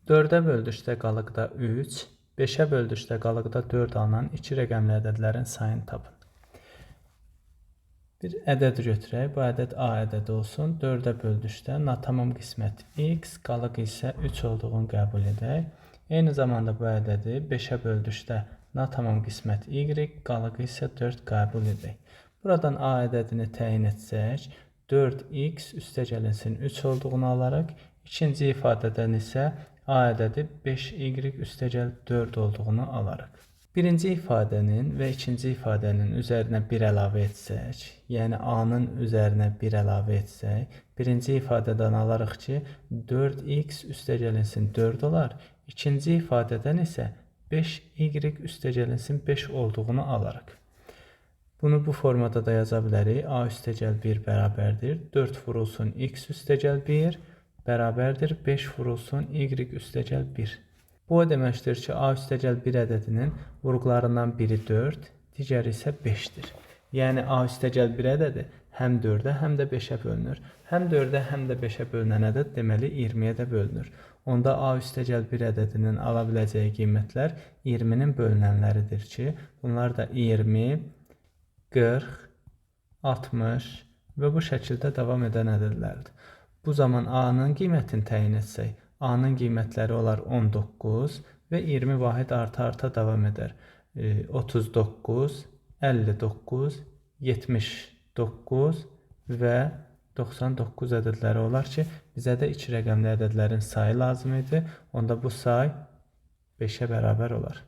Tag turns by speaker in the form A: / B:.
A: 4-ə böldükdə qalıqda 3, 5-ə böldükdə qalıqda 4 alınan iki rəqəmli ədədlərin sayını tapın. Bir ədəd götürək. Bu ədəd A ədədi olsun. 4-ə böldükdə natamam qismət x, qalıq isə 3 olduğunu qəbul edək. Eyni zamanda bu ədədi 5-ə böldükdə natamam qismət y, qalıq isə 4 qəbul edək. Buradan A ədədini təyin etsək, 4x üstəgəlinsin 3 olduğunu alaraq, ikinci ifadədən isə A ədədi 5y üstəgəl 4 olduğunu alarıq. Birinci ifadənin və ikinci ifadənin üzərinə 1 əlavə etsək, yəni A-nın üzərinə 1 əlavə etsək, birinci ifadədən alarıq ki, 4x üstəgəlinsin 4 olar, ikinci ifadədən isə 5y üstəgəlinsin 5 olduğunu alarıq. Bunu bu formada da yaza bilərik. A üstəgəl 1 bərabərdir 4 vurulsun x üstəgəl 1 bərabərdir 5 vurulsun y üstəgəl 1. Bu o deməkdir ki, A üstəgəl 1 ədədinin vurğularından biri 4, digəri isə 5-dir. Yəni A üstəgəl 1 ədədi həm 4-ə, həm də 5-ə bölünür. Həm 4-ə, həm də 5-ə bölünən ədəd deməli 20-yə də bölünür. Onda A üstəgəl 1 ədədinin ala biləcəyi qiymətlər 20-nin bölünənləridir ki, bunlar da 20, 40, 60 və bu şəkildə davam edən ədədlərdir. Bu zaman A-nın qiymətini təyin etsək, A-nın qiymətləri olar 19 və 20 vahid arta-arta davam edər. 39, 59, 79 və 99 ədədləri olar ki, bizə də iki rəqəmli ədədlərin sayı lazım idi. Onda bu say 5-ə bərabər olar.